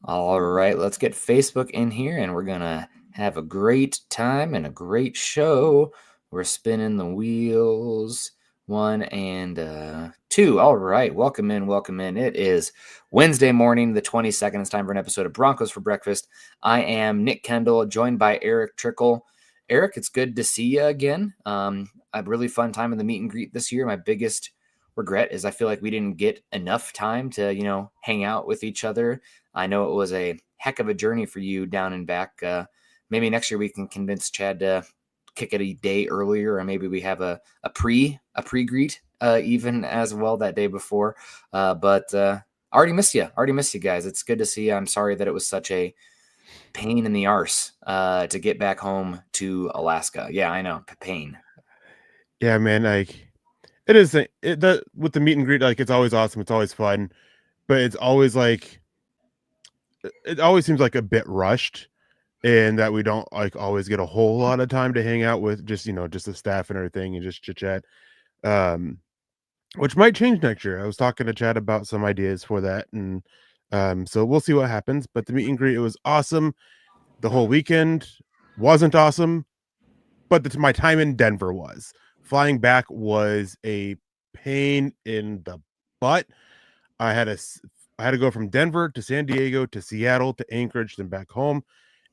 All right, let's get Facebook in here and we're going to have a great time and a great show. We're spinning the wheels. 1 and 2. All right, welcome in, welcome in. It is Wednesday morning, the 22nd. It's time for an episode of Broncos for Breakfast. I am Nick Kendall, joined by Eric Trickle. Eric, it's good to see you again. A really fun time in the meet and greet this year. My biggest regret is I feel like we didn't get enough time to, hang out with each other. I know it was a heck of a journey for you down and back. Maybe next year we can convince Chad to kick it a day earlier, or maybe we have a pre-greet even as well that day before. But I already missed you guys. It's good to see you. I'm sorry that it was such a pain in the arse to get back home to Alaska. Yeah, I know, pain. Yeah, man, like it is with the meet and greet, like it's always awesome, it's always fun, but it's always like it always seems like a bit rushed and that we don't like always get a whole lot of time to hang out with just the staff and everything and just chit chat. Um which might change next year. I was talking to Chad about some ideas for that, and so we'll see what happens. But the meet and greet, it was awesome. The whole weekend wasn't awesome, but my time in Denver was. Flying back was a pain in the butt. I had to go from Denver to San Diego to Seattle to Anchorage, then back home.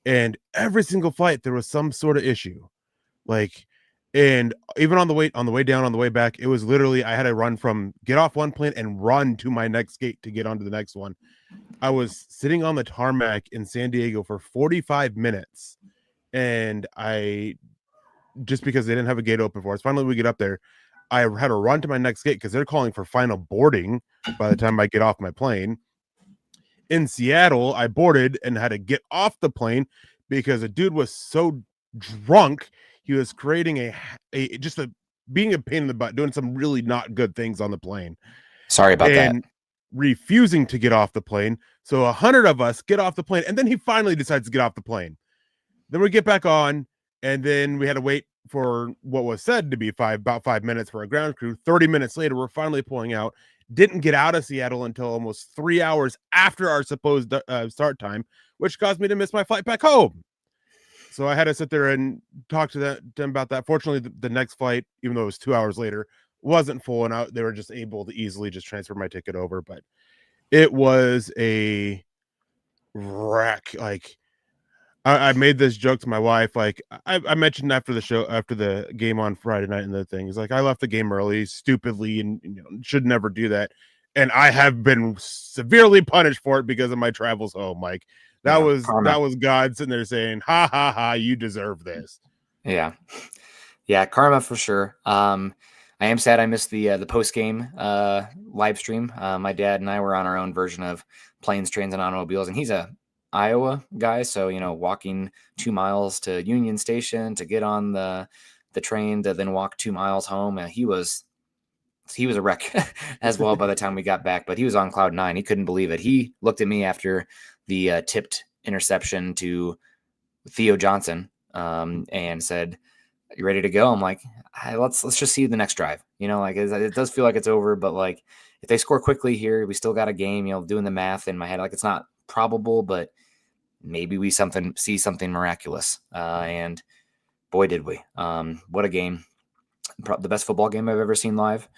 And every single flight, there was some sort of issue. Like, and even on the way down, on the way back, it was literally I had to get off one plane and run to my next gate to get onto the next one. I was sitting on the tarmac in San Diego for 45 minutes, and I just because they didn't have a gate open for us. Finally, we get up there. I had to run to my next gate because they're calling for final boarding by the time I get off my plane. In Seattle, I boarded and had to get off the plane because a dude was so drunk. He was creating being a pain in the butt, doing some really not good things on the plane. Sorry about that. And refusing to get off the plane. So 100 of us get off the plane, and then he finally decides to get off the plane. Then we get back on, and then we had to wait for what was said to be about 5 minutes for a ground crew. 30 minutes later, we're finally pulling out. Didn't get out of Seattle until almost 3 hours after our supposed start time, which caused me to miss my flight back home. So I had to sit there and talk to them about that. Fortunately, the next flight, even though it was 2 hours later, wasn't full, and they were just able to easily just transfer my ticket over. But it was a wreck. Like, I made this joke to my wife. Like I mentioned after the game on Friday night, and the thing is like I left the game early stupidly and should never do that. And I have been severely punished for it because of my travels home. Like that was God sitting there saying, "Ha ha ha, you deserve this." Yeah, karma for sure. I am sad I missed the post game live stream. My dad and I were on our own version of Planes, Trains, and Automobiles, and he's a Iowa guy, so walking 2 miles to Union Station to get on the train to then walk 2 miles home, and he was a wreck as well by the time we got back. But he was on cloud 9. He couldn't believe it. He looked at me after the tipped interception to Theo Johnson and said, "You ready to go?" I'm like, hey, let's just see the next drive. It does feel like it's over, but like if they score quickly here, we still got a game. Doing the math in my head, like it's not probable, but maybe we see something miraculous. And boy, did we. What a game. The best football game I've ever seen live,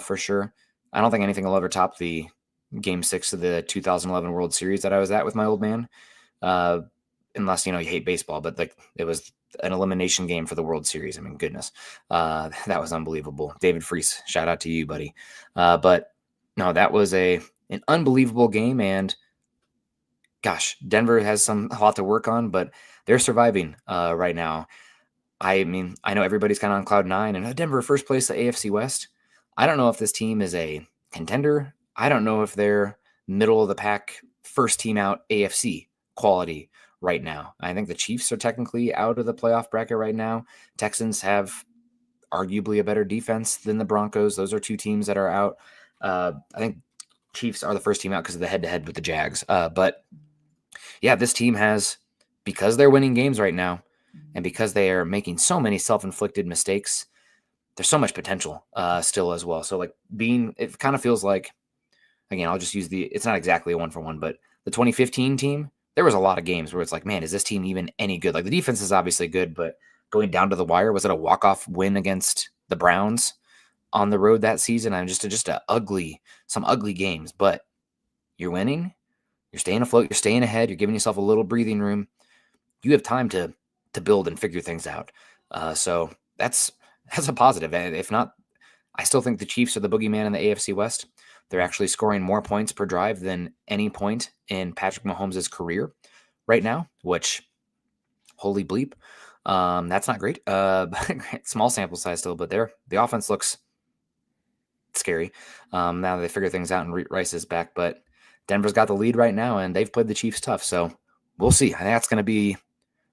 for sure. I don't think anything will ever top the Game 6 of the 2011 World Series that I was at with my old man. Unless, you hate baseball, but like it was an elimination game for the World Series. I mean, goodness. That was unbelievable. David Freese, shout out to you, buddy. But no, that was an unbelievable game, and gosh, Denver has a lot to work on, but they're surviving right now. I mean, I know everybody's kind of on cloud 9, and Denver first place, the AFC West. I don't know if this team is a contender. I don't know if they're middle of the pack, first team out AFC quality right now. I think the Chiefs are technically out of the playoff bracket right now. Texans have arguably a better defense than the Broncos. Those are two teams that are out. I think Chiefs are the first team out because of the head-to-head with the Jags. But yeah, this team has, because they're winning games right now and because they are making so many self-inflicted mistakes, there's so much potential still as well. So like it kind of feels like, again, I'll just use it's not exactly a 1-for-1, but the 2015 team, there was a lot of games where it's like, man, is this team even any good? Like the defense is obviously good, but going down to the wire, was it a walk-off win against the Browns on the road that season? I'm just some ugly games, but you're winning, you're staying afloat, you're staying ahead, you're giving yourself a little breathing room. You have time to build and figure things out. So that's a positive. And if not, I still think the Chiefs are the boogeyman in the AFC West. They're actually scoring more points per drive than any point in Patrick Mahomes' career right now, which, holy bleep, that's not great. Small sample size still, but the offense looks scary now that they figure things out and Rice is back. But Denver's got the lead right now, and they've played the Chiefs tough. So we'll see. I think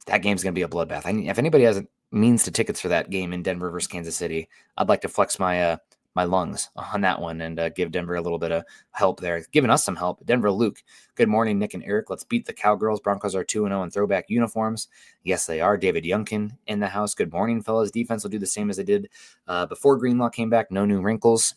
that game's going to be a bloodbath. If anybody has means to tickets for that game in Denver versus Kansas City, I'd like to flex my lungs on that one and give Denver a little bit of help there. Giving us some help. Denver Luke. Good morning, Nick and Eric. Let's beat the Cowgirls. Broncos are 2-0 in throwback uniforms. Yes, they are. David Youngkin in the house. Good morning, fellas. Defense will do the same as they did before Greenlaw came back. No new wrinkles.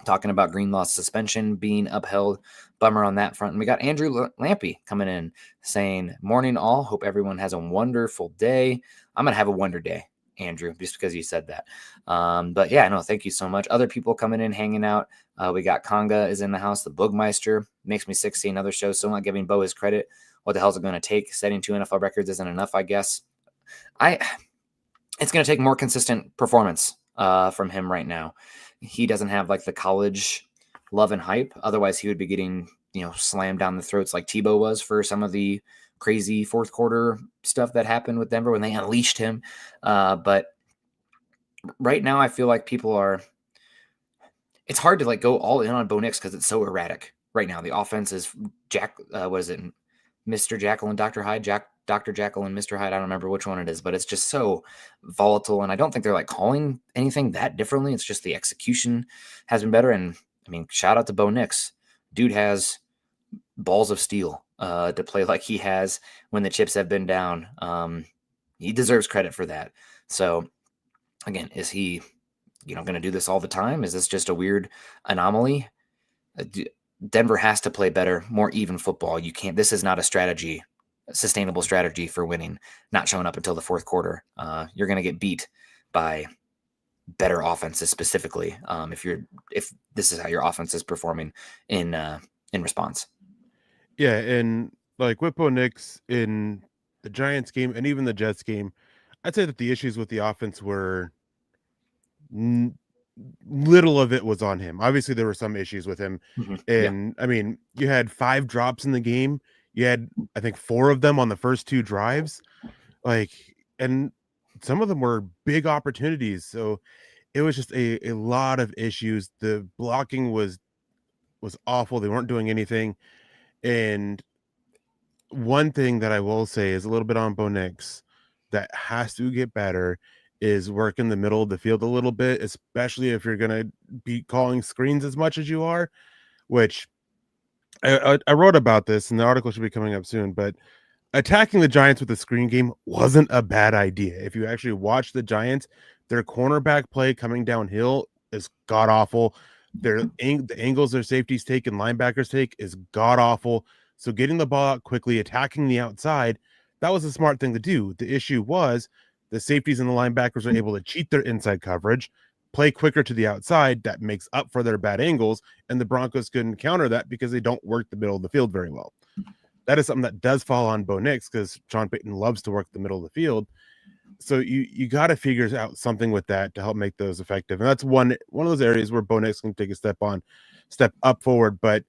Talking about Greenlaw's suspension being upheld. Bummer on that front. And we got Andrew Lampy coming in saying, morning all. Hope everyone has a wonderful day. I'm going to have a wonder day, Andrew, just because you said that. But yeah, no, thank you so much. Other people coming in, hanging out. We got Conga is in the house. The Boogmeister makes me sick seeing other shows. Still not giving Bo his credit. What the hell is it going to take? Setting 2 NFL records isn't enough, I guess. It's going to take more consistent performance from him right now. He doesn't have like the college love and hype. Otherwise, he would be getting, slammed down the throats like Tebow was for some of the crazy fourth quarter stuff that happened with Denver when they unleashed him. But right now, I feel like it's hard to like go all in on Bo Nix because it's so erratic right now. The offense is Mr. Jekyll and Dr. Hyde, Dr. Jekyll and Mr. Hyde. I don't remember which one it is, but it's just so volatile. And I don't think they're like calling anything that differently. It's just the execution has been better. And I mean, shout out to Bo Nix. Dude has balls of steel to play like he has when the chips have been down. He deserves credit for that. So again, is he, going to do this all the time? Is this just a weird anomaly? Denver has to play better, more even football. This is not a sustainable strategy for winning, not showing up until the fourth quarter. You're going to get beat by better offenses specifically. If this is how your offense is performing in response. Yeah. And like Whippo Nix in the Giants game and even the Jets game, I'd say that the issues with the offense were little of it was on him. Obviously, there were some issues with him. Mm-hmm. And I mean, you had 5 drops in the game. You had, I think, 4 of them on the first 2 drives. And some of them were big opportunities. So it was just a lot of issues. The blocking was awful. They weren't doing anything. And one thing that I will say is a little bit on Bo Nix that has to get better is work in the middle of the field a little bit, especially if you're going to be calling screens as much as you are, which I wrote about this and the article should be coming up soon, but attacking the Giants with the screen game wasn't a bad idea. If you actually watch the Giants, their cornerback play coming downhill is god awful. The angles their safeties take and linebackers take is god awful. So getting the ball out quickly, attacking the outside, that was a smart thing to do. The issue was the safeties and the linebackers are able to cheat their inside coverage, play quicker to the outside. That makes up for their bad angles. And the Broncos couldn't counter that because they don't work the middle of the field very well. That is something that does fall on Bo Nix because Sean Payton loves to work the middle of the field. So you got to figure out something with that to help make those effective. And that's one of those areas where Bo Nix can take a step up forward, but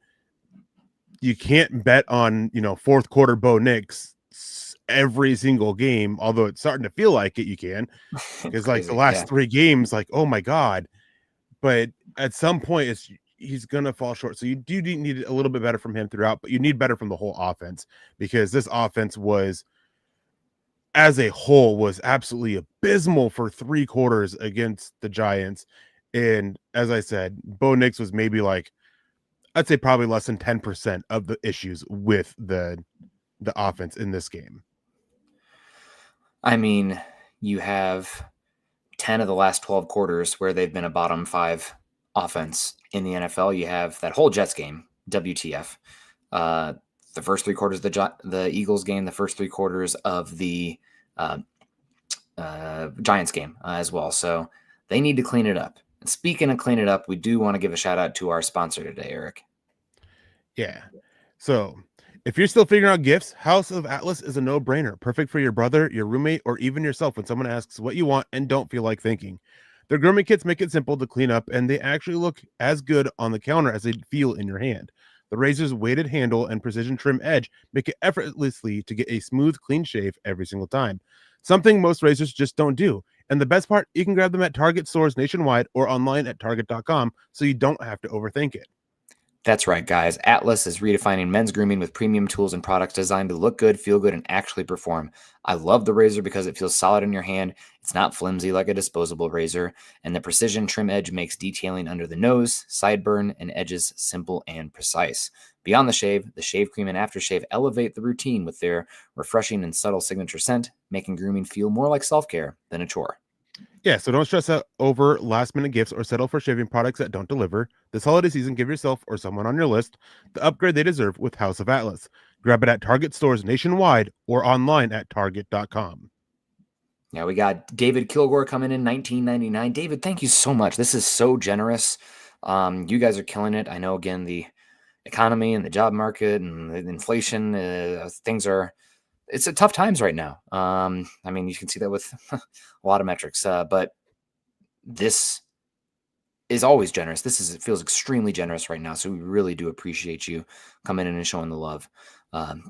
you can't bet on, fourth quarter Bo Nix every single game, although it's starting to feel like it, you can. Because like the last 3 games, like, oh my God. But at some point he's gonna fall short. So you do need a little bit better from him throughout, but you need better from the whole offense because this offense as a whole was absolutely abysmal for 3 quarters against the Giants. And as I said, Bo Nix was maybe like, I'd say probably less than 10% of the issues with the offense in this game. I mean, you have 10 of the last 12 quarters where they've been a bottom 5 offense in the NFL. You have that whole Jets game, WTF. the first 3 quarters of the Eagles game, the first 3 quarters of the Giants game as well. So they need to clean it up. And speaking of clean it up, we do want to give a shout out to our sponsor today, Eric. Yeah. So if you're still figuring out gifts, House of Atlas is a no-brainer. Perfect for your brother, your roommate, or even yourself when someone asks what you want and don't feel like thinking. Their grooming kits make it simple to clean up, and they actually look as good on the counter as they feel in your hand. The razor's weighted handle and precision trim edge make it effortlessly to get a smooth, clean shave every single time. Something most razors just don't do. And the best part, you can grab them at Target stores nationwide or online at target.com, so you don't have to overthink it. That's right, guys. Atlas is redefining men's grooming with premium tools and products designed to look good, feel good, and actually perform. I love the razor because it feels solid in your hand. It's not flimsy like a disposable razor, and the precision trim edge makes detailing under the nose, sideburn, and edges simple and precise. Beyond the shave cream and aftershave elevate the routine with their refreshing and subtle signature scent, making grooming feel more like self-care than a chore. Yeah, so don't stress out over last-minute gifts or settle for shaving products that don't deliver. This holiday season, give yourself or someone on your list the upgrade they deserve with House of Atlas. Grab it at Target stores nationwide or online at target.com. Yeah, we got David Kilgore coming in, $19.99. David, thank you so much. This is so generous. You guys are killing it. I know, again, the economy and the job market and the inflation, it's a tough times right now. I mean, you can see that with a lot of metrics, but this is always generous. It feels extremely generous right now. So we really do appreciate you coming in and showing the love.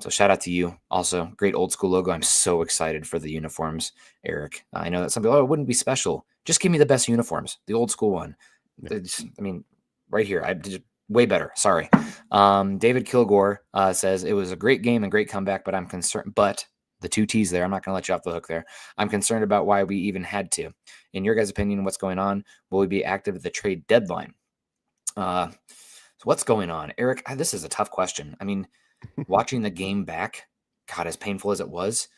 So shout out to you. Also, great old school logo. I'm so excited for the uniforms, Eric. I know that some people, it wouldn't be special. Just give me the best uniforms, the old school one. Yeah. I mean, right here, I did way better. Sorry. David Kilgore says it was a great game and great comeback, but I'm concerned. But the 2 T's there, I'm not going to let you off the hook there. I'm concerned about why we even had to. In your guys' opinion, what's going on? Will we be active at the trade deadline? So what's going on, Eric? This is a tough question. I mean, watching the game back, God, as painful as it was,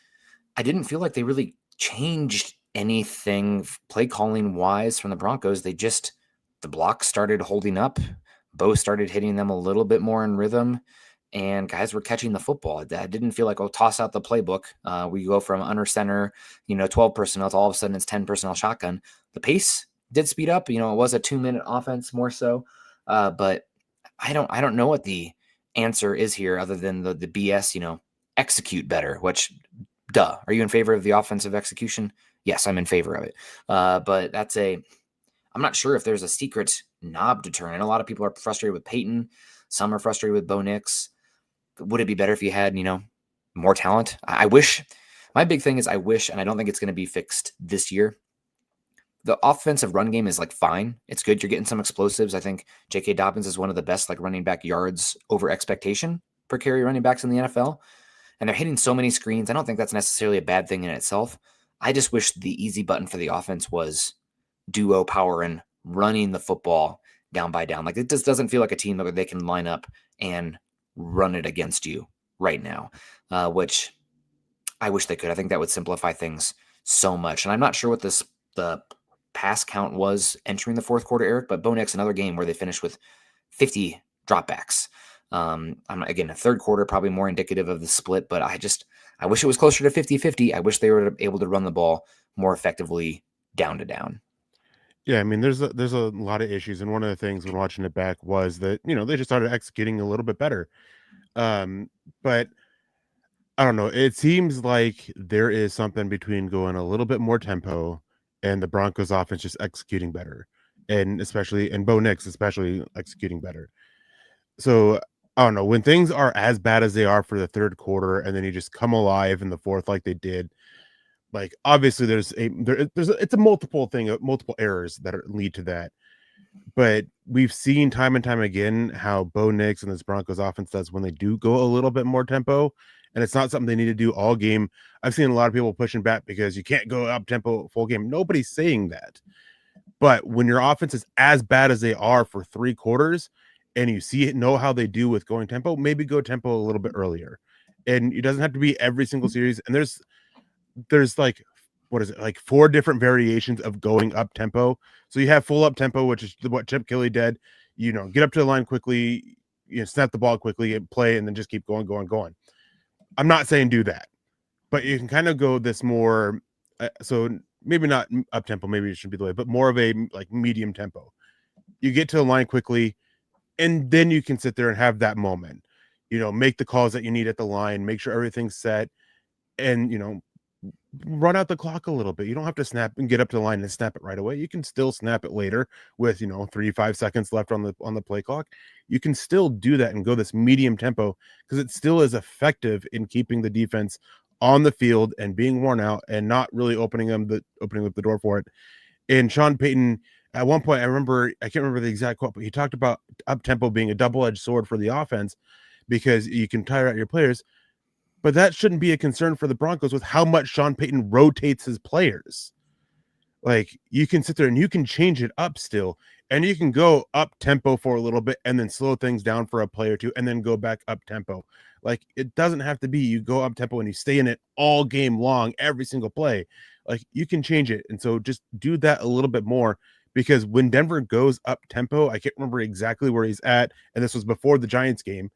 I didn't feel like they really changed anything play calling wise from the Broncos. The blocks started holding up. Bo started hitting them a little bit more in rhythm, and guys were catching the football. I didn't feel like, toss out the playbook. We go from under center, 12 personnel to all of a sudden it's 10 personnel shotgun. The pace did speed up. It was a 2-minute offense more so, but I don't know what the answer is here other than the BS, execute better, which, duh. Are you in favor of the offensive execution? Yes, I'm in favor of it. But I'm not sure if there's a secret knob to turn. And a lot of people are frustrated with Peyton. Some are frustrated with Bo Nix. Would it be better if you had, more talent? I wish. My big thing is I wish, and I don't think it's going to be fixed this year. The offensive run game is fine. It's good. You're getting some explosives. I think J.K. Dobbins is one of the best running back yards over expectation per carry running backs in the NFL. And they're hitting so many screens. I don't think that's necessarily a bad thing in itself. I just wish the easy button for the offense was duo power and running the football down by down. It just doesn't feel like a team that they can line up and run it against you right now, which I wish they could. I think that would simplify things so much. And I'm not sure what the pass count was entering the fourth quarter, Eric, but Bo Nix, another game where they finished with 50 dropbacks. Again, a third quarter, probably more indicative of the split, but I wish it was closer to 50-50. I wish they were able to run the ball more effectively down to down. Yeah, I mean, there's a lot of issues, and one of the things when watching it back was that they just started executing a little bit better. But I don't know. It seems like there is something between going a little bit more tempo and the Broncos offense just executing better, and Bo Nix especially executing better. So I don't know, when things are as bad as they are for the third quarter, and then you just come alive in the fourth like they did. Obviously it's a multiple errors that lead to that. But we've seen time and time again how Bo Nix and this Broncos offense does when they do go a little bit more tempo, and it's not something they need to do all game. I've seen a lot of people pushing back because you can't go up tempo full game. Nobody's saying that. But when your offense is as bad as they are for 3 quarters, and you know how they do with going tempo, maybe go tempo a little bit earlier. And it doesn't have to be every single series. And there's what is it, 4 different variations of going up tempo. So you have full up tempo, which is what Chip Kelly did. Get up to the line quickly, snap the ball quickly and play, and then just keep going. I'm not saying do that, but you can kind of go this more. So maybe not up tempo, maybe it should be the way, but more of a like medium tempo. You get to the line quickly, and then you can sit there and have that moment. Make the calls that you need at the line, make sure everything's set, and run out the clock a little bit. You don't have to snap and get up to the line and snap it right away. You can still snap it later with 3-5 seconds left on the play clock. You can still do that and go this medium tempo because it still is effective in keeping the defense on the field and being worn out and not really opening up the door for it. And Sean Payton, at one point, I can't remember the exact quote, but he talked about up tempo being a double-edged sword for the offense because you can tire out your players. But that shouldn't be a concern for the Broncos with how much Sean Payton rotates his players. Like, you can sit there and you can change it up still, and you can go up tempo for a little bit and then slow things down for a play or two and then go back up tempo. Like, it doesn't have to be you go up tempo and you stay in it all game long, every single play. Like, you can change it. And so just do that a little bit more, because when Denver goes up tempo, I can't remember exactly where he's at, and this was before the Giants game.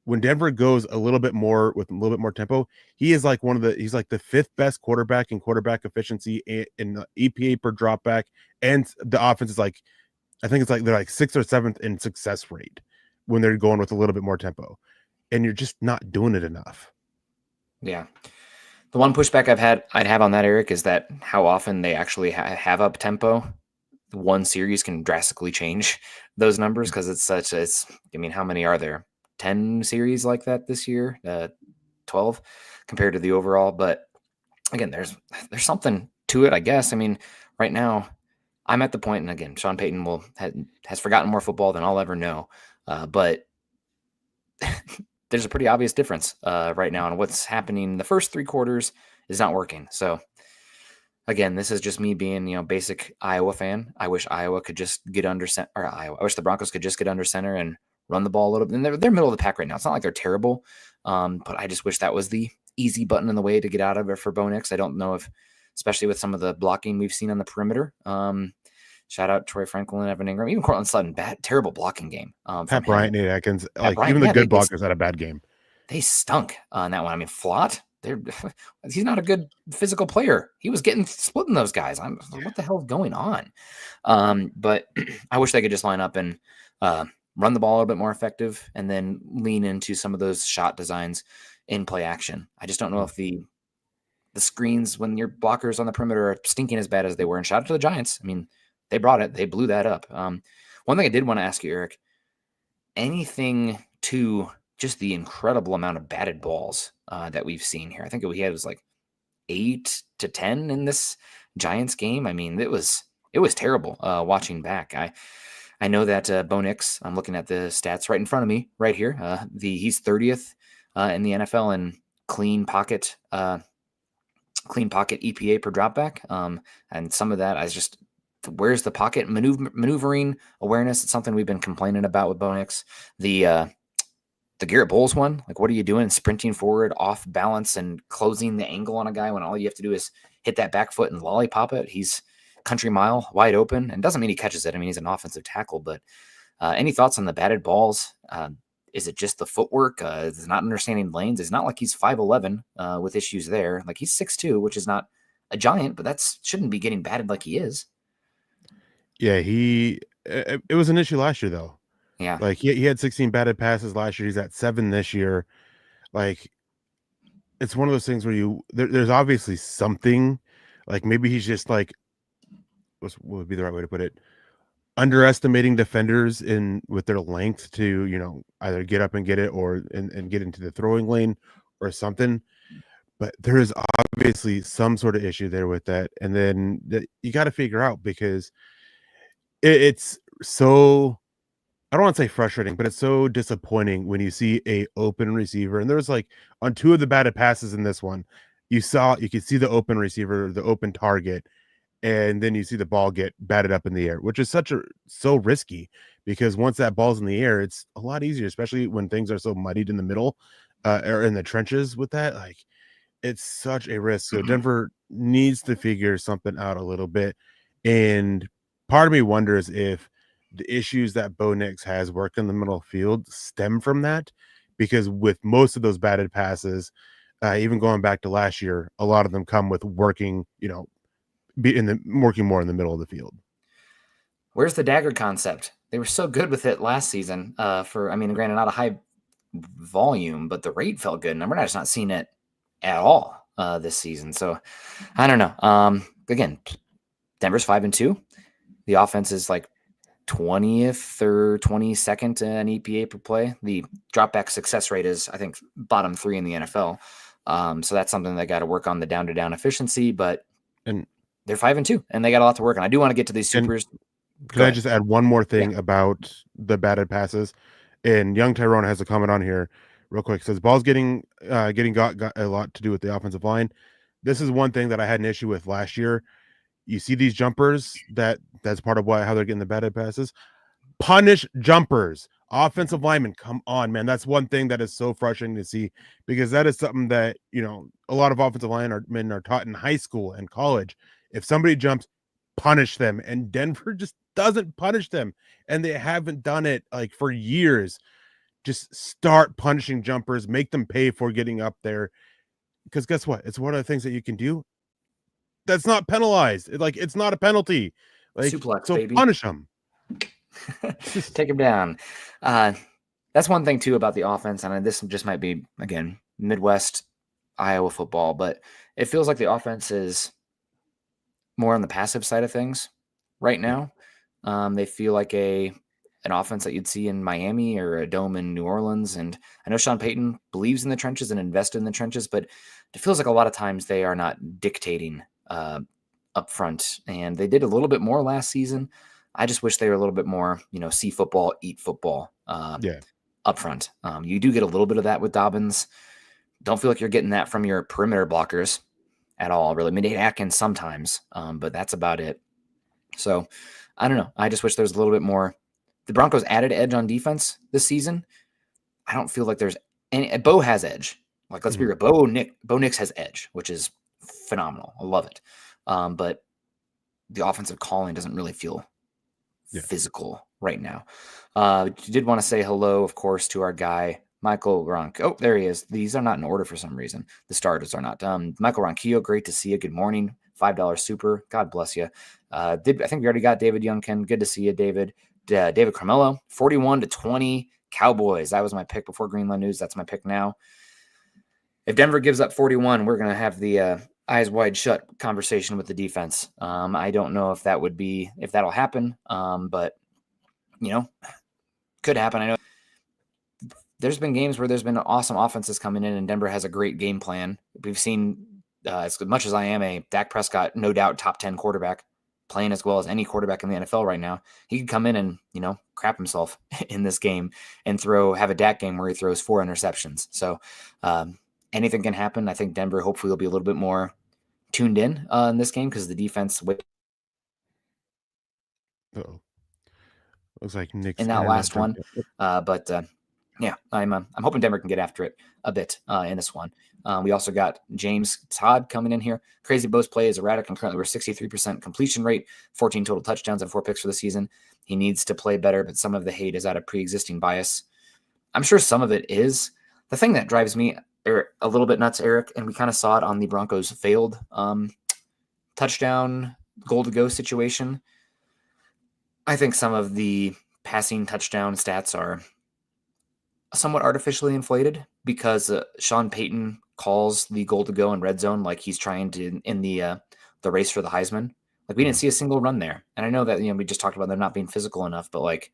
When Denver goes a little bit more with a little bit more tempo, he's like the fifth best quarterback in quarterback efficiency in EPA per dropback, and the offense is like, I think it's like they're like 6th or 7th in success rate when they're going with a little bit more tempo, and you're just not doing it enough. Yeah. The one pushback I'd have on that, Eric, is that how often they actually have up tempo. One series can drastically change those numbers because how many are there? 10 series like that this year, 12 compared to the overall. But again, there's something to it, I guess. I mean, right now I'm at the point, and again, Sean Payton has forgotten more football than I'll ever know. But there's a pretty obvious difference right now, and what's happening the first 3 quarters is not working. So again, this is just me being, basic Iowa fan. I wish Iowa could just get under center, or I wish the Broncos could just get under center and run the ball a little bit. And they're middle of the pack right now. It's not like they're terrible, but I just wish that was the easy button in the way to get out of it for Bo Nix. I don't know if, especially with some of the blocking we've seen on the perimeter. Shout out Troy Franklin, Evan Ingram, even Cortland Sutton. terrible blocking game. Pat Bryant, Nate Atkins, Bryant, even the good blockers had a bad game. They stunk on that one. I mean, Flott, he's not a good physical player. He was splitting those guys. What the hell is going on? But I wish they could just line up and run the ball a little bit more effective and then lean into some of those shot designs in play action. I just don't know if the screens when your blockers on the perimeter are stinking as bad as they were. And shout out to the Giants. I mean, they brought it. They blew that up. One thing I did want to ask you, Eric, anything to just the incredible amount of batted balls that we've seen here. I think we had was like 8 to 10 in this Giants game. I mean, it was terrible watching back. I know that Bo Nix, I'm looking at the stats right in front of me right here. He's 30th in the NFL in clean pocket EPA per dropback. And some of that where's the pocket maneuvering awareness? It's something we've been complaining about with Bo Nix. The Garrett Bowles one, like, what are you doing? Sprinting forward off balance and closing the angle on a guy when all you have to do is hit that back foot and lollipop it. He's country mile wide open, and doesn't mean he catches it. I mean, he's an offensive tackle, but any thoughts on the batted balls? Is it just the footwork? Is it not understanding lanes? It's not like he's 5'11" with issues there. Like, he's 6'2", which is not a giant, but shouldn't be getting batted like he is. Yeah, it was an issue last year though. Yeah. Like, he had 16 batted passes last year. He's at 7 this year. Like, it's one of those things where there's obviously something, like, maybe he's just like, what would be the right way to put it? Underestimating defenders with their length to, either get up and get it or and get into the throwing lane or something. But there is obviously some sort of issue there with that. And then you got to figure out, because it's so, I don't want to say frustrating, but it's so disappointing when you see a open receiver. And there's like on 2 of the batted passes in this one, you could see the open receiver, the open target, and then you see the ball get batted up in the air, which is so risky, because once that ball's in the air, it's a lot easier, especially when things are so muddied in the middle or in the trenches with that. Like, it's such a risk. So Denver needs to figure something out a little bit. And part of me wonders if the issues that Bo Nix has worked in the middle of the field stem from that, because with most of those batted passes, even going back to last year, a lot of them come with working, working more in the middle of the field. Where's the dagger concept? They were so good with it last season. Granted, not a high volume, but the rate felt good, and we're just not seeing it at all this season. So I don't know. Again, Denver's 5-2. The offense is like 20th or 22nd in EPA per play. The dropback success rate is, I think, bottom 3 in the NFL. So that's something they got to work on, the down-to-down efficiency. But they're 5-2, and they got a lot to work on. I do want to get to these supers. Can I just add one more thing about the batted passes? And Young Tyrone has a comment on here real quick. It says ball's got a lot to do with the offensive line. This is one thing that I had an issue with last year. You see these jumpers, that's part of how they're getting the batted passes. Punish jumpers. Offensive linemen, come on, man. That's one thing that is so frustrating to see, because that is something that, a lot of offensive linemen are taught in high school and college. If somebody jumps, punish them. And Denver just doesn't punish them. And they haven't done it like for years. Just start punishing jumpers, make them pay for getting up there. Because guess what? It's one of the things that you can do that's not penalized. It's not a penalty. Suplex, so baby. Punish them. Take him down. That's one thing too about the offense, and this just might be, again, Midwest Iowa football, but it feels like the offense is more on the passive side of things right now. They feel like an offense that you'd see in Miami or a dome in New Orleans. And I know Sean Payton believes in the trenches and invested in the trenches, but it feels like a lot of times they are not dictating up front. And they did a little bit more last season. I just wish they were a little bit more, see football, eat football up front. You do get a little bit of that with Dobbins. Don't feel like you're getting that from your perimeter blockers at all, really. Nate Atkins sometimes, but that's about it. So I don't know. I just wish there was a little bit more. The Broncos added edge on defense this season. I don't feel like there's any. Bo has edge. Let's be real. Bo Nix has edge, which is phenomenal. I love it. But the offensive calling doesn't really feel physical right now. Did want to say hello, of course, to our guy, Michael Ronk. Oh, there he is. These are not in order for some reason. The starters are not. Michael Ronquillo, great to see you. Good morning. $5 super. God bless you. I think we already got David Youngkin. Good to see you, David. David Carmelo, 41-20 Cowboys. That was my pick before Greenlaw News. That's my pick now. If Denver gives up 41, we're going to have the eyes wide shut conversation with the defense. I don't know if that'll happen. But could happen. I know there's been games where there's been awesome offenses coming in and Denver has a great game plan. We've seen, as much as I am a Dak Prescott, no doubt top 10 quarterback, playing as well as any quarterback in the NFL right now, he could come in and, crap himself in this game and have a Dak game where he throws 4 interceptions. So anything can happen. I think Denver hopefully will be a little bit more tuned in this game because the defense. Uh-oh. Looks like Nick's in that last one. Yeah, I'm hoping Denver can get after it a bit in this one. We also got James Todd coming in here. Crazy Bo's play is erratic, and currently we're 63% completion rate, 14 total touchdowns, and 4 picks for the season. He needs to play better, but some of the hate is out of pre-existing bias. I'm sure some of it is. The thing that drives me a little bit nuts, Eric, and we kind of saw it on the Broncos' failed touchdown goal to go situation. I think some of the passing touchdown stats are somewhat artificially inflated because Sean Payton calls the goal to go in red zone like he's trying to in the race for the Heisman. We didn't see a single run there. And I know that we just talked about them not being physical enough, but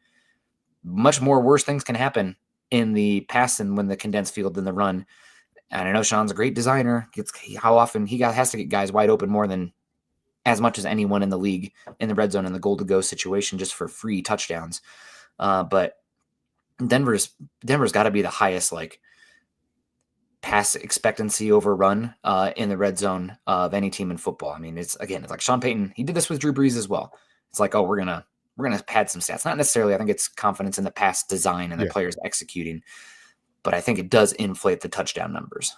much more worse things can happen in the pass and when the condensed field than the run. And I know Sean's a great designer. How often he has to get guys wide open more than as much as anyone in the league in the red zone in the goal to go situation just for free touchdowns. But Denver's got to be the highest pass expectancy over run in the red zone of any team in football. I mean, it's like Sean Payton. He did this with Drew Brees as well. It's like, oh, we're gonna pad some stats. Not necessarily. I think it's confidence in the pass design and the players executing, but I think it does inflate the touchdown numbers.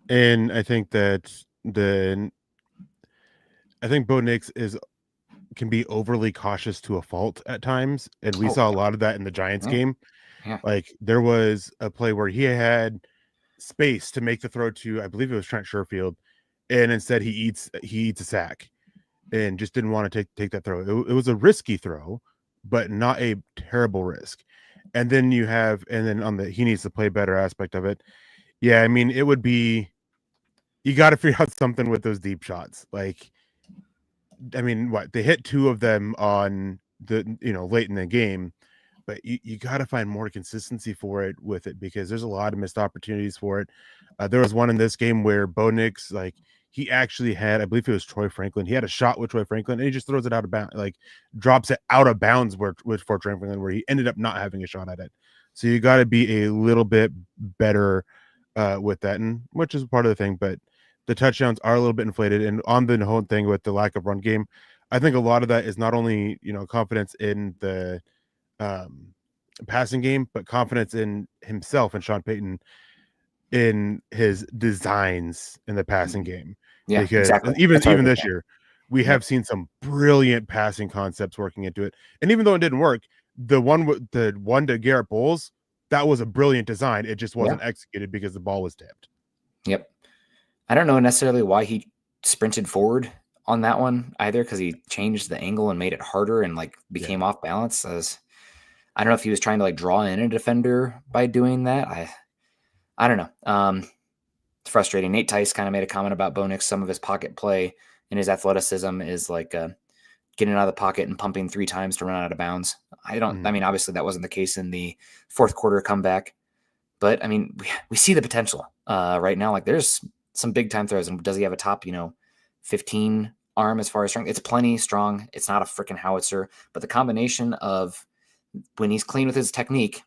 And I think that Bo Nix is can be overly cautious to a fault at times, and we Oh, saw a lot of that in the Giants yeah, game. yeah, Like there was a play where he had space to make the throw to, I believe it was Trent Sherfield, and instead he eats a sack and just didn't want to take that throw. It was a risky throw, but not a terrible risk. And then on the he needs to play better aspect of it. Yeah, I mean, it would be you got to figure out something with those deep shots. Like, I mean, what they hit two of them on late in the game, but you got to find more consistency for it with it because there's a lot of missed opportunities for it. There was one in this game where Bo Nix, like he actually had, I believe it was Troy Franklin. He had a shot with Troy Franklin and he just throws it out of bounds, like drops it out of bounds for Troy Franklin, where he ended up not having a shot at it. So you got to be a little bit better with that, and which is part of the thing. But the touchdowns are a little bit inflated, and on the whole thing with the lack of run game, I think a lot of that is not only confidence in the um, passing game, but confidence in himself and Sean Payton in his designs in the passing mhm. game. Yeah, Because exactly. even That's what I was this saying. year, we Yep, have seen some brilliant passing concepts working into it. And even though it didn't work, the one to Garrett Bowles, that was a brilliant design. It just yeah, wasn't executed because the ball was tipped. yep. I don't know necessarily why he sprinted forward on that one either, because he changed the angle and made it harder and like Yeah. became off balance. As I don't know if he was trying to like draw in a defender by doing that. I don't know. It's frustrating. Nate Tice kind of made a comment about Bo Nix. Some of his pocket play and his athleticism is like getting out of the pocket and pumping 3 times to run out of bounds. I Mhm. mean, obviously that wasn't the case in the fourth quarter comeback, but I mean, we see the potential right now. Like there's some big time throws. And does he have a top, 15 arm as far as strength? It's plenty strong. It's not a freaking howitzer, but the combination of when he's clean with his technique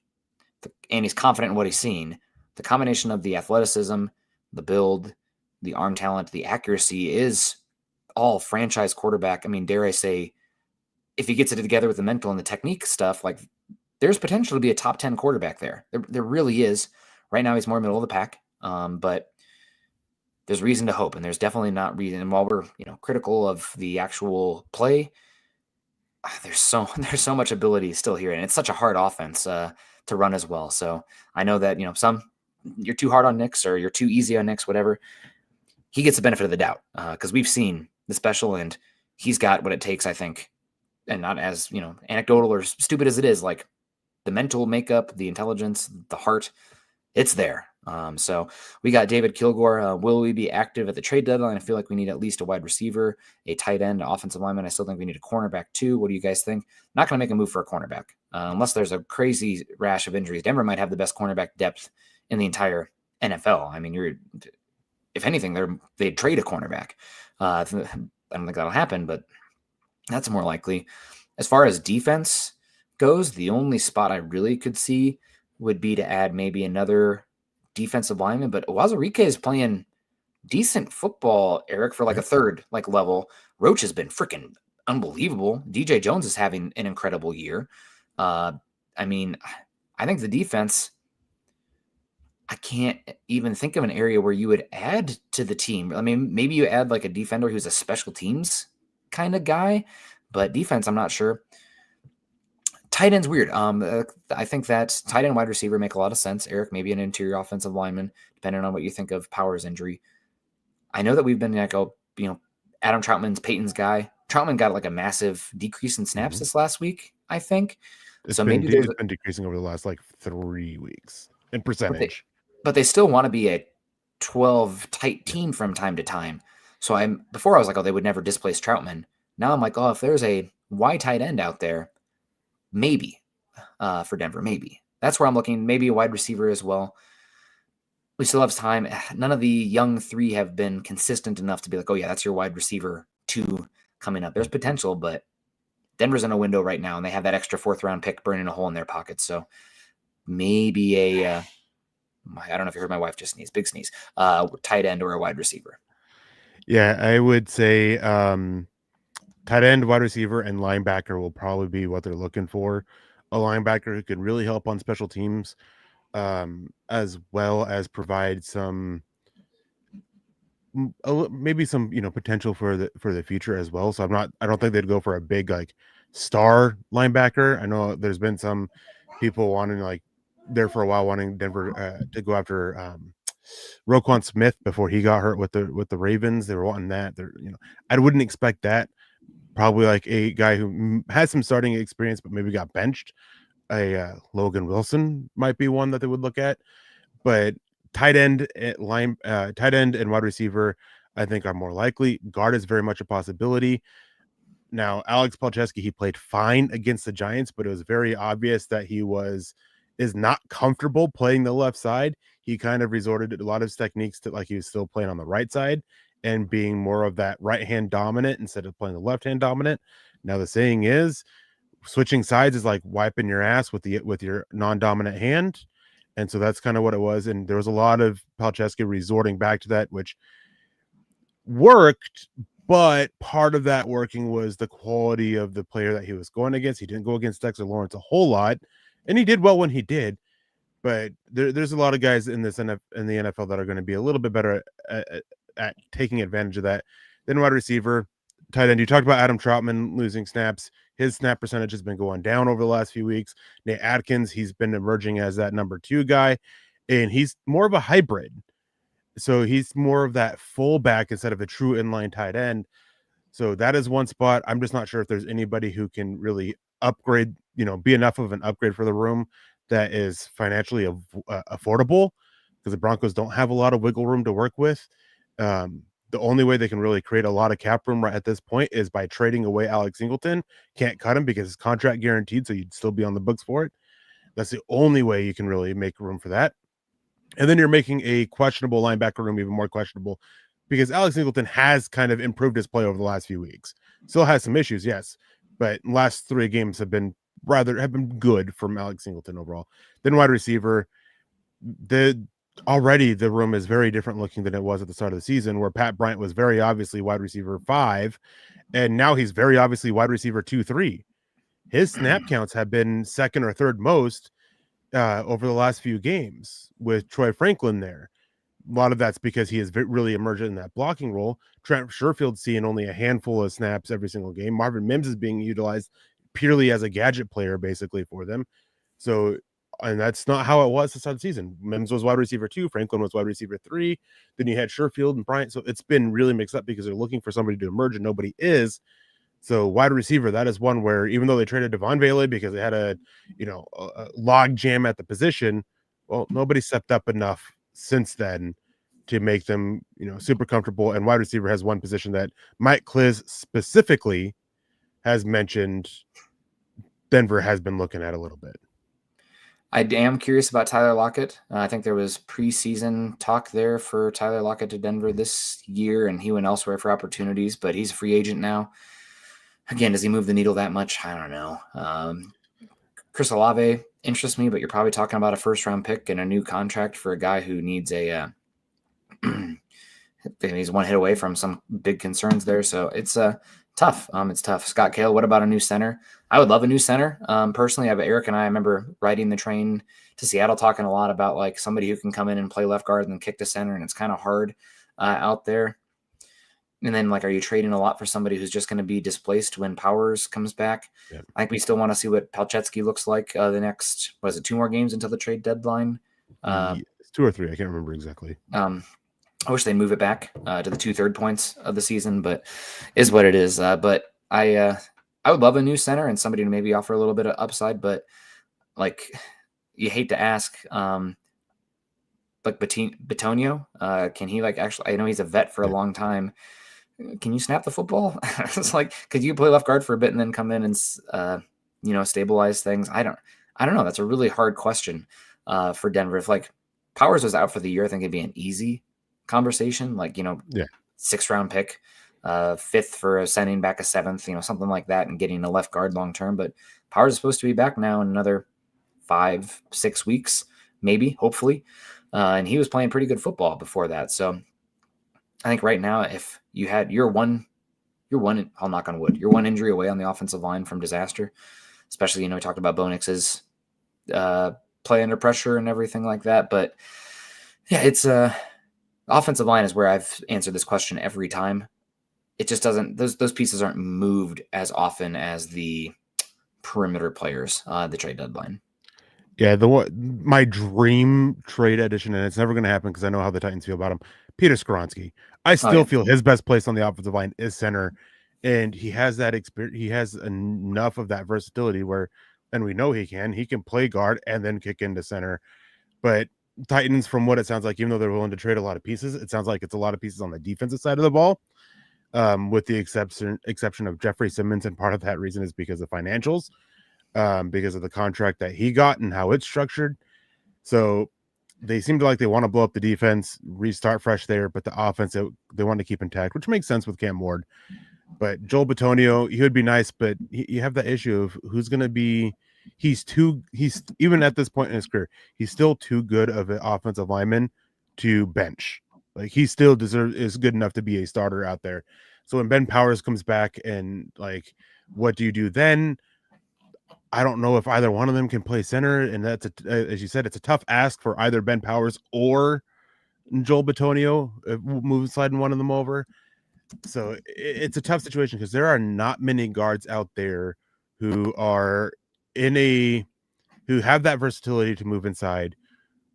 and he's confident in what he's seen, the combination of the athleticism, the build, the arm talent, the accuracy is all franchise quarterback. I mean, dare I say, if he gets it together with the mental and the technique stuff, like there's potential to be a top 10 quarterback there. There really is. Right now, he's more middle of the pack, but there's reason to hope, and there's definitely not reason. And while we're critical of the actual play, there's so there's so much ability still here, and it's such a hard offense to run as well. So I know that some you're too hard on Nix or you're too easy on Nix, whatever. He gets the benefit of the doubt because we've seen the special, and he's got what it takes, I think, and not as anecdotal or stupid as it is, like the mental makeup, the intelligence, the heart, it's there. So we got David Kilgore. Will we be active at the trade deadline? I feel like we need at least a wide receiver, a tight end, offensive lineman. I still think we need a cornerback too. What do you guys think? Not going to make a move for a cornerback unless there's a crazy rash of injuries. Denver might have the best cornerback depth in the entire NFL. I mean, if anything, they'd trade a cornerback. I don't think that'll happen, but that's more likely. As far as defense goes, the only spot I really could see would be to add maybe another defensive lineman. But Wazirika is playing decent football, Eric, for like a Yep. third level. Roach has been freaking unbelievable. DJ Jones is having an incredible year. Uh, I mean, I think the defense. I can't even think of an area where you would add to the team. I mean, maybe you add like a defender who's a special teams kind of guy, but defense, I'm not sure. Tight end's weird. I think that tight end wide receiver make a lot of sense. Eric, maybe an interior offensive lineman, depending on what you think of Power's injury. I know that we've been like, Adam Troutman's Peyton's guy. Troutman got like a massive decrease in snaps Mhm. this last week, I think. It's So been maybe there's, it's been decreasing over the last like 3 weeks in but they, percentage. but they still want to be a 12 tight Yeah. team from time to time. So before I was like, oh, they would never displace Troutman. Now I'm like, oh, if there's a wide tight end out there, maybe for Denver, maybe. That's where I'm looking. Maybe a wide receiver as well. We still have time. None of the young three have been consistent enough to be like, oh, yeah, that's your wide receiver two coming up. There's potential, but Denver's in a window right now, and they have that extra fourth round pick burning a hole in their pocket. So maybe I don't know if you heard my wife just sneeze, big sneeze, tight end or a wide receiver. Yeah, I would say tight end, wide receiver, and linebacker will probably be what they're looking for. A linebacker who can really help on special teams, as well as provide some maybe some potential for the future as well. So I don't think they'd go for a big like star linebacker. I know there's been some people wanting like there for a while wanting Denver to go after Roquan Smith before he got hurt with the Ravens. They were wanting that. I wouldn't expect that. Probably like a guy who has some starting experience, but maybe got benched. Logan Wilson might be one that they would look at, but tight end, tight end, and wide receiver, I think are more likely. Guard is very much a possibility. Now, Alex Palczewski, he played fine against the Giants, but it was very obvious that is not comfortable playing the left side. He kind of resorted to a lot of his techniques to like he was still playing on the right side and being more of that right hand dominant instead of playing the left hand dominant. Now, the saying is switching sides is like wiping your ass with your non-dominant hand. And so that's kind of what it was. And there was a lot of Palczewski resorting back to that, which worked, but part of that working was the quality of the player that he was going against. He didn't go against Dexter Lawrence a whole lot, and he did well when he did. But there's a lot of guys in the NFL that are going to be a little bit better at taking advantage of that than wide receiver. Tight end, you talked about Adam Troutman losing snaps. His snap percentage has been going down over the last few weeks. Nate Atkins, he's been emerging as that number 2 guy, and he's more of a hybrid. So he's more of that fullback instead of a true inline tight end. So that is one spot. I'm just not sure if there's anybody who can really upgrade, be enough of an upgrade for the room that is financially affordable, because the Broncos don't have a lot of wiggle room to work with. The only way they can really create a lot of cap room right at this point is by trading away Alex Singleton. Can't cut him because his contract guaranteed, so you'd still be on the books for it. That's the only way you can really make room for that. And then you're making a questionable linebacker room even more questionable, because Alex Singleton has kind of improved his play over the last few weeks. Still has some issues, yes, but last 3 games have been good from Alex Singleton overall. Then wide receiver, already the room is very different looking than it was at the start of the season, where Pat Bryant was very obviously wide receiver 5, and now he's very obviously wide receiver 2-3. His snap counts have been second or third most over the last few games with Troy Franklin there. A lot of that's because he is really emerged in that blocking role. Trent Sherfield's seeing only a handful of snaps every single game. Marvin Mims is being utilized purely as a gadget player, basically, for them. So, and that's not how it was to start the season. Mims was wide receiver 2, Franklin was wide receiver 3. Then you had Sherfield and Bryant. So it's been really mixed up because they're looking for somebody to emerge and nobody is. So wide receiver, that is one where even though they traded Devon Bailey because they had a log jam at the position, well, nobody stepped up enough since then to make them, super comfortable. And wide receiver has one position that Mike Kliss specifically has mentioned Denver has been looking at a little bit. I am curious about Tyler Lockett. I think there was preseason talk there for Tyler Lockett to Denver this year, and he went elsewhere for opportunities, but he's a free agent now. Again, does he move the needle that much? I don't know. Chris Olave interests me, but you're probably talking about a first-round pick and a new contract for a guy who needs he's one hit away from some big concerns there. So it's tough. It's tough. Scott Kale, what about a new center? I would love a new center. Personally, Eric and I remember riding the train to Seattle talking a lot about like somebody who can come in and play left guard and then kick to center, and it's kind of hard out there. And then, like, are you trading a lot for somebody who's just going to be displaced when Powers comes back? Yeah. I think we still want to see what Palczewski looks like the next, 2 more games until the trade deadline? It's 2 or 3. I can't remember exactly. I wish they'd move it back to the 2/3 points of the season, but is what it is. But I would love a new center and somebody to maybe offer a little bit of upside, but like you hate to ask, like Bitonio, can he actually? I know he's a vet for a long time. Can you snap the football? It's like, could you play left guard for a bit and then come in and stabilize things? I don't know. That's a really hard question for Denver. If like Powers was out for the year, I think it'd be an easy conversation. 6th round pick, 5th for sending back a 7th, something like that, and getting a left guard long term. But Powers is supposed to be back now in another 5-6 weeks, maybe, hopefully. And he was playing pretty good football before that. So I think right now, if you had you're one, I'll knock on wood, you're one injury away on the offensive line from disaster, especially, we talked about Bo Nix's play under pressure and everything like that. But yeah, it's Offensive line is where I've answered this question every time. It just doesn't, those pieces aren't moved as often as the perimeter players, the trade deadline. Yeah, my dream trade addition, and it's never going to happen because I know how the Titans feel about him. Peter Skoronski. I still feel his best place on the offensive line is center, and he has that experience. He has enough of that versatility where, and we know he can play guard and then kick into center. But Titans, from what it sounds like, even though they're willing to trade a lot of pieces, it sounds like it's a lot of pieces on the defensive side of the ball. With the exception of Jeffrey Simmons, and part of that reason is because of financials. Because of the contract that he got and how it's structured. So they seem to like they want to blow up the defense, restart fresh there, but the offense they want to keep intact, which makes sense with Cam Ward. But Joel Bitonio, he would be nice, but you have the issue of who's going to be. He's even at this point in his career, he's still too good of an offensive lineman to bench. Like he still is good enough to be a starter out there. So when Ben Powers comes back and like, what do you do then? I don't know if either one of them can play center, and that's as you said, it's a tough ask for either Ben Powers or Joel Bitonio, sliding one of them over. So it's a tough situation because there are not many guards out there who are who have that versatility to move inside,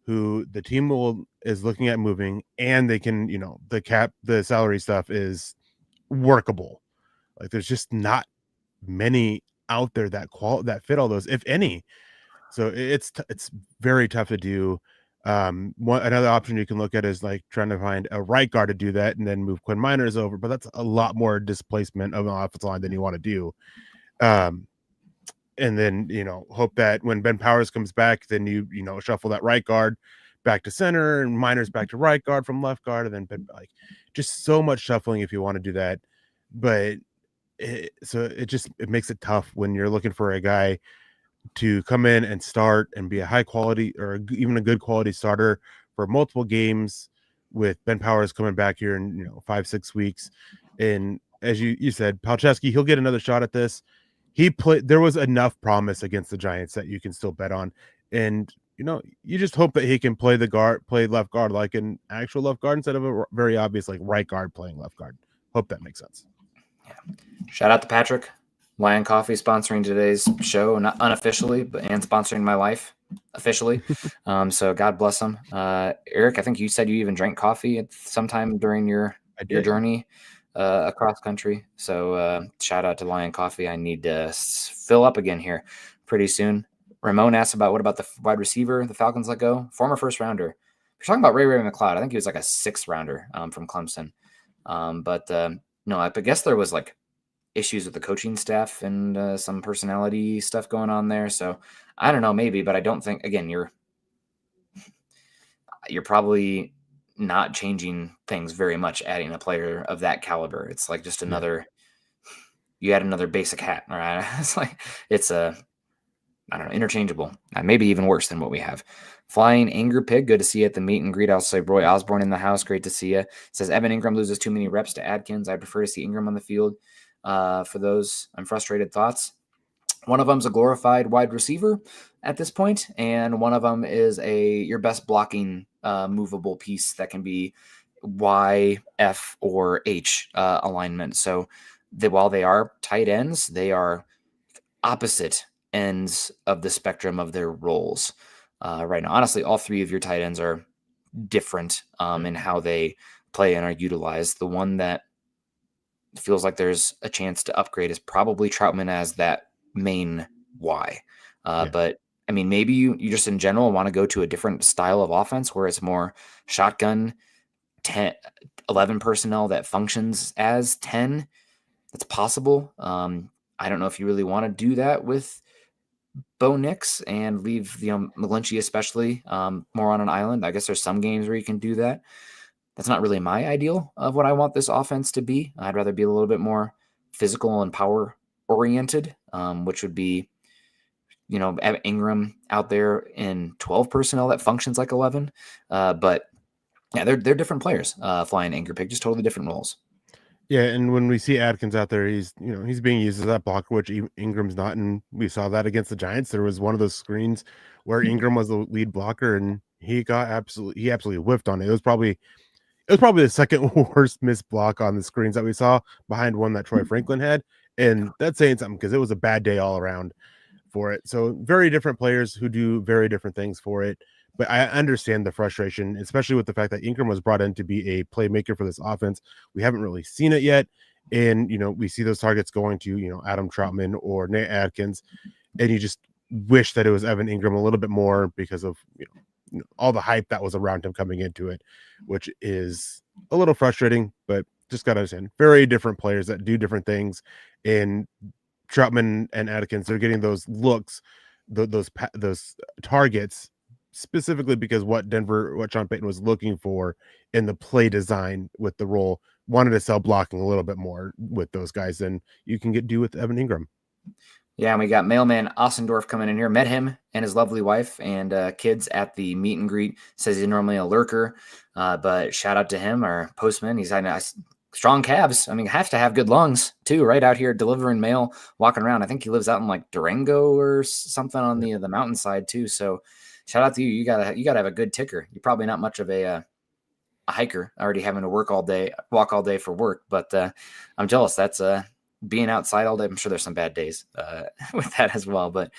who the team is looking at moving, and they can, the salary stuff is workable. Like there's just not many out there that fit all those, if any. So it's very tough to do. Another option you can look at is like trying to find a right guard to do that and then move Quinn Miners over, but that's a lot more displacement of an offensive line than you want to do. And then hope that when Ben Powers comes back, then you shuffle that right guard back to center and Miners back to right guard from left guard, and then like just so much shuffling if you want to do that. But it makes it tough when you're looking for a guy to come in and start and be a high quality or even a good quality starter for multiple games, with Ben Powers coming back here in 5-6 weeks. And as you said, Palczewski, he'll get another shot at this. There was enough promise against the Giants that you can still bet on. And you just hope that he can play left guard like an actual left guard instead of a very obvious like right guard playing left guard. Hope that makes sense. Yeah. Shout out to Patrick. Lion Coffee sponsoring today's show, not unofficially, and sponsoring my life officially. So God bless him. Eric, I think you said you even drank coffee at sometime during your journey across country. So shout out to Lion Coffee. I need to fill up again here pretty soon. Ramon asked what about the wide receiver the Falcons let go? Former first rounder. You're talking about Ray McLeod. I think he was like a 6th rounder from Clemson. No, I guess there was like issues with the coaching staff and some personality stuff going on there. So I don't know, maybe, but I don't think, again, you're probably not changing things very much adding a player of that caliber. It's like just you add another basic hat, all right? It's I don't know, interchangeable, maybe even worse than what we have. Flying Anger Pig, good to see you at the meet and greet. I'll say Roy Osborne in the house, great to see you. Says Evan Ingram loses too many reps to Adkins. I prefer to see Ingram on the field. For those frustrated thoughts, one of them's a glorified wide receiver at this point, and one of them is your best blocking movable piece that can be Y, F, or H alignment. So while they are tight ends, they are opposite ends of the spectrum of their roles right now. Honestly, all 3 of your tight ends are different in how they play and are utilized. The one that feels like there's a chance to upgrade is probably Troutman as that main Y. But I mean, maybe you just in general want to go to a different style of offense where it's more shotgun, 11 personnel that functions as 10. That's possible. I don't know if you really want to do that with Bo Nix and leave McGlinchey especially more on an island. I guess there's some games where you can do that. That's not really my ideal of what I want this offense to be. I'd rather be a little bit more physical and power oriented, which would be, Ingram out there in 12 personnel that functions like 11. But yeah, they're different players. Flying Anger Pig, just totally different roles. Yeah, and when we see Adkins out there, he's being used as that blocker, which Ingram's not, and we saw that against the Giants. There was one of those screens where Ingram was the lead blocker, and he absolutely whiffed on it. It was probably It was probably the second worst missed block on the screens that we saw behind one that Troy Franklin had. And that's saying something because it was a bad day all around for it. So very different players who do very different things for it. But I understand the frustration, especially with the fact that Ingram was brought in to be a playmaker for this offense. We haven't really seen it yet. And, we see those targets going to, Adam Troutman or Nate Adkins. And you just wish that it was Evan Ingram a little bit more because of, all the hype that was around him coming into it, which is a little frustrating, but just got to understand very different players that do different things. And Troutman and Atkins, they're getting those looks, those targets specifically because what Sean Payton was looking for in the play design with the role, wanted to sell blocking a little bit more with those guys than you can do with Evan Ingram. Yeah, and we got mailman Ossendorf coming in here. Met him and his lovely wife and kids at the meet and greet. Says he's normally a lurker, but shout out to him, our postman. He's had strong calves. I mean, have to have good lungs too, right out here delivering mail, walking around. I think he lives out in like Durango or something on the mountainside too. So shout out to you. You gotta have a good ticker. You're probably not much of a hiker, already having to walk all day for work. But I'm jealous. That's being outside all day. I'm sure there's some bad days with that as well, but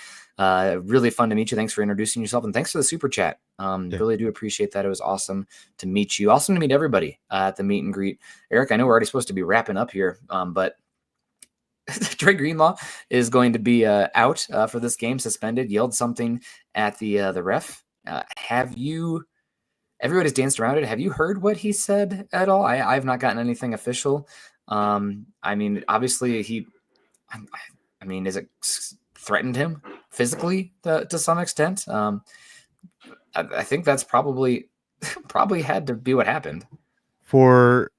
really fun to meet you. Thanks for introducing yourself, and thanks for the super chat. Really do appreciate that. It was awesome to meet you. Awesome to meet everybody at the meet and greet. Eric, I know we're already supposed to be wrapping up here, but Dre Greenlaw is going to be out for this game, suspended, yelled something at the ref. Everybody's danced around it. Have you heard what he said at all? I've not gotten anything official. I mean, obviously is it threatened him physically to some extent? I think that's probably had to be what happened. For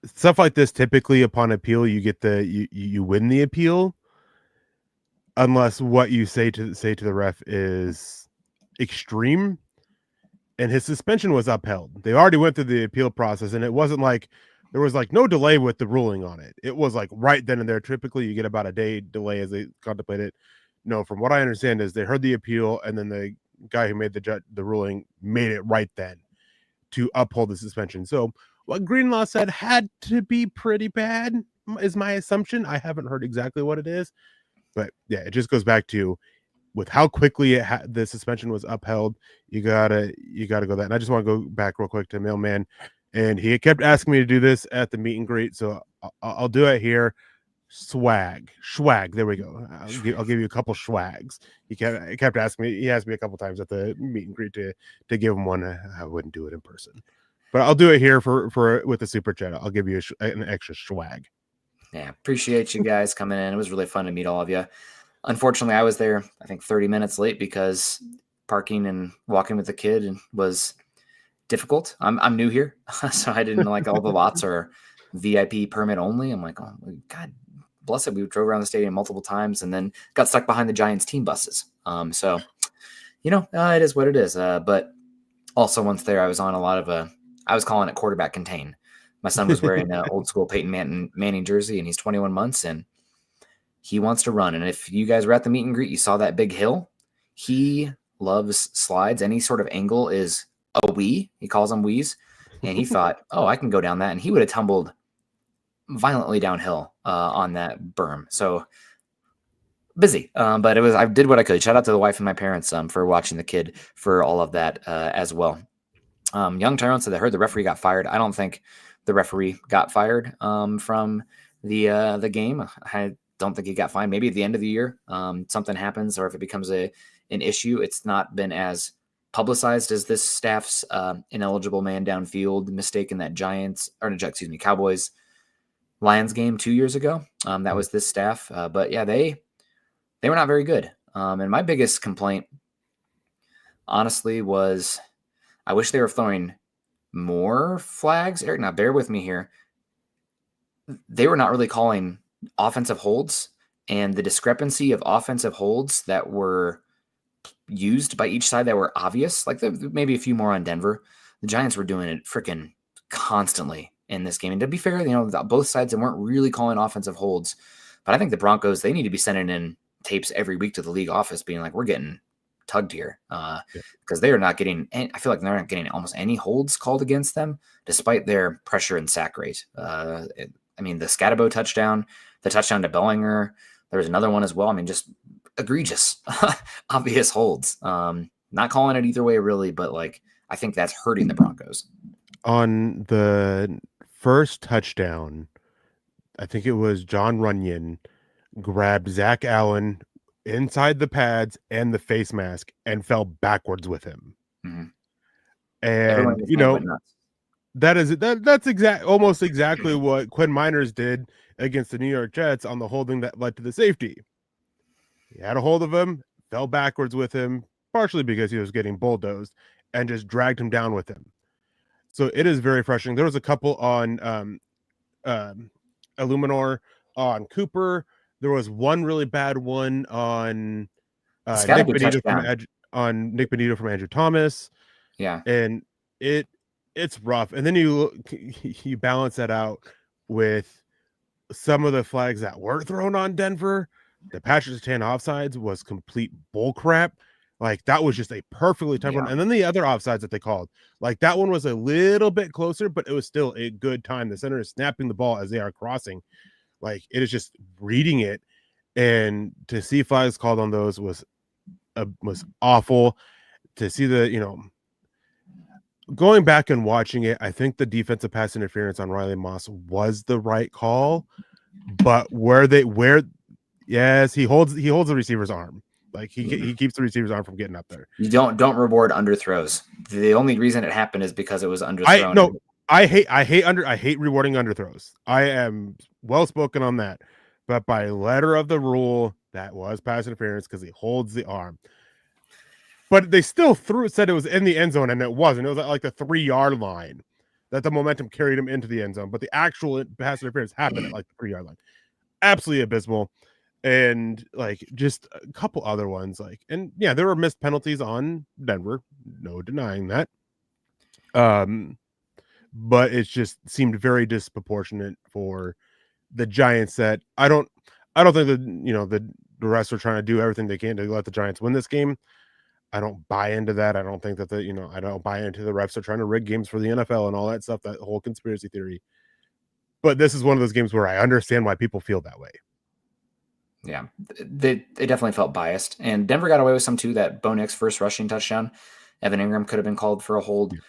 stuff like this, typically upon appeal, you get you win the appeal, unless what you say to the ref is extreme. And his suspension was upheld. They already went through the appeal process, and it wasn't like there was like no delay with the ruling on it. It was like right then and there. Typically, you get about a day delay as they contemplate it. No, from what I understand is they heard the appeal, and then the guy who made the ruling made it right then to uphold the suspension. So what Greenlaw said had to be pretty bad, is my assumption. I haven't heard exactly what it is, but yeah, it just goes back to with how quickly the suspension was upheld. You gotta go that. And I just want to go back real quick to mailman, and he kept asking me to do this at the meet and greet, so I'll do it here. Swag. There we go. I'll give you a couple swags. He kept asking me. He asked me a couple times at the meet and greet to give him one. I wouldn't do it in person, but I'll do it here for with the super chat. I'll give you an extra swag. Yeah, appreciate you guys coming in. It was really fun to meet all of you. Unfortunately, I was there, I think 30 minutes late because parking and walking with the kid was difficult. I'm new here, so I didn't like all the lots are VIP permit only. I'm like, oh, God bless it. We drove around the stadium multiple times and then got stuck behind the Giants team buses. So, it is what it is. But also once there, I was on a lot of I was calling it quarterback contain. My son was wearing an old school Peyton Manning jersey, and he's 21 months, and he wants to run. And if you guys were at the meet and greet, you saw that big hill. He loves slides. Any sort of angle is a wee. He calls them wees. And he thought, oh, I can go down that. And he would have tumbled violently downhill on that berm. So busy. But I did what I could. Shout out to the wife and my parents for watching the kid for all of that as well. Young Tyrone said they heard the referee got fired. I don't think the referee got fired from the game. I don't think he got fined. Maybe at the end of the year, something happens, or if it becomes an issue. It's not been as publicized as this staff's ineligible man downfield mistake in that Cowboys Lions game 2 years ago. That was this staff. But yeah, they were not very good. And my biggest complaint, honestly, was I wish they were throwing more flags. Eric, now bear with me here. They were not really calling offensive holds, and the discrepancy of offensive holds that were used by each side that were obvious, like maybe a few more on Denver. The Giants were doing it freaking constantly in this game. And to be fair, both sides, they weren't really calling offensive holds. But I think the Broncos, they need to be sending in tapes every week to the league office being like, we're getting tugged here Yeah. because they are not getting. I feel like they're not getting almost any holds called against them, despite their pressure and sack rate. I mean, the Scatabo touchdown, the touchdown to Bellinger. There was another one as well. I mean, just egregious, obvious holds. Not calling it either way, really, but like I think that's hurting the Broncos. On the first touchdown, I think it was John Runyon grabbed Zach Allen inside the pads and the face mask and fell backwards with him. Mm-hmm. And you know, went nuts. that's almost exactly what Quinn Miners did against the New York Jets on the holding that led to the safety. He had a hold of him, fell backwards with him, partially because he was getting bulldozed, and just dragged him down with him. So it is very frustrating. There was a couple on Illuminor, on Cooper. There was one really bad one on Nick Benito from Andrew Thomas. Yeah, and it's rough. And then you balance that out with some of the flags that were thrown on Denver. The Patrick Surtain offsides was complete bullcrap. Like that was just a perfectly timed one. And then the other offsides that they called, like that one was a little bit closer, but it was still a good time. The center is snapping the ball as they are crossing. Like it is just reading it. And to see flags called on those was awful. To see going back and watching it, I think the defensive pass interference on Riley Moss was the right call, but yes, he holds the receiver's arm. Like he keeps the receiver's arm from getting up there. You don't reward underthrows. The only reason it happened is because it was underthrown. I hate rewarding underthrows. I am well spoken on that. But by letter of the rule, that was pass interference because he holds the arm. But they still said it was in the end zone, and it wasn't. It was at like the 3-yard line that the momentum carried him into the end zone. But the actual pass interference happened at like the 3-yard line. Absolutely abysmal. And like just a couple other ones. And yeah, there were missed penalties on Denver. No denying that. But it just seemed very disproportionate for the Giants that I don't think that the refs are trying to do everything they can to let the Giants win this game. I don't buy into that. I don't think that I don't buy into the refs are trying to rig games for the NFL and all that stuff, that whole conspiracy theory. But this is one of those games where I understand why people feel that way. Yeah, they definitely felt biased. And Denver got away with some too. That Bo Nix first rushing touchdown, Evan Ingram could have been called for a hold. Yeah.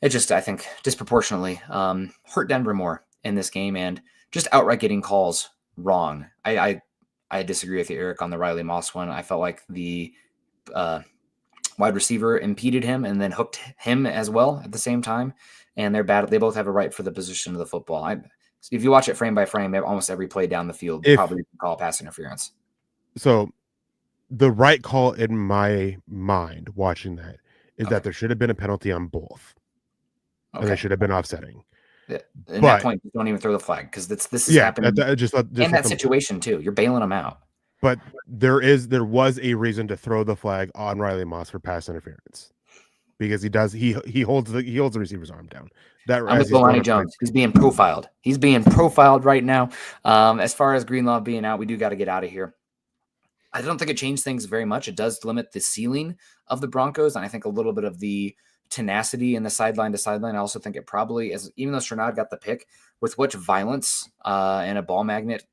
It just, I think, disproportionately hurt Denver more in this game and just outright getting calls wrong. I disagree with you, Eric, on the Riley Moss one. I felt like the wide receiver impeded him and then hooked him as well at the same time. And they both have a right for the position of the football. If you watch it frame by frame, almost every play down the field probably can call pass interference. So the right call in my mind watching that is that there should have been a penalty on both. Okay. And they should have been offsetting. At that point, don't even throw the flag because this is happening. In that situation too, you're bailing them out. But there was a reason to throw the flag on Riley Moss for pass interference because he holds the receiver's arm down. I'm with Lonnie Jones. He's being profiled. He's being profiled right now. As far as Greenlaw being out, we do got to get out of here. I don't think it changed things very much. It does limit the ceiling of the Broncos, and I think a little bit of the tenacity in the sideline to sideline. I also think it probably, even though Strnad got the pick, with which violence and a ball magnet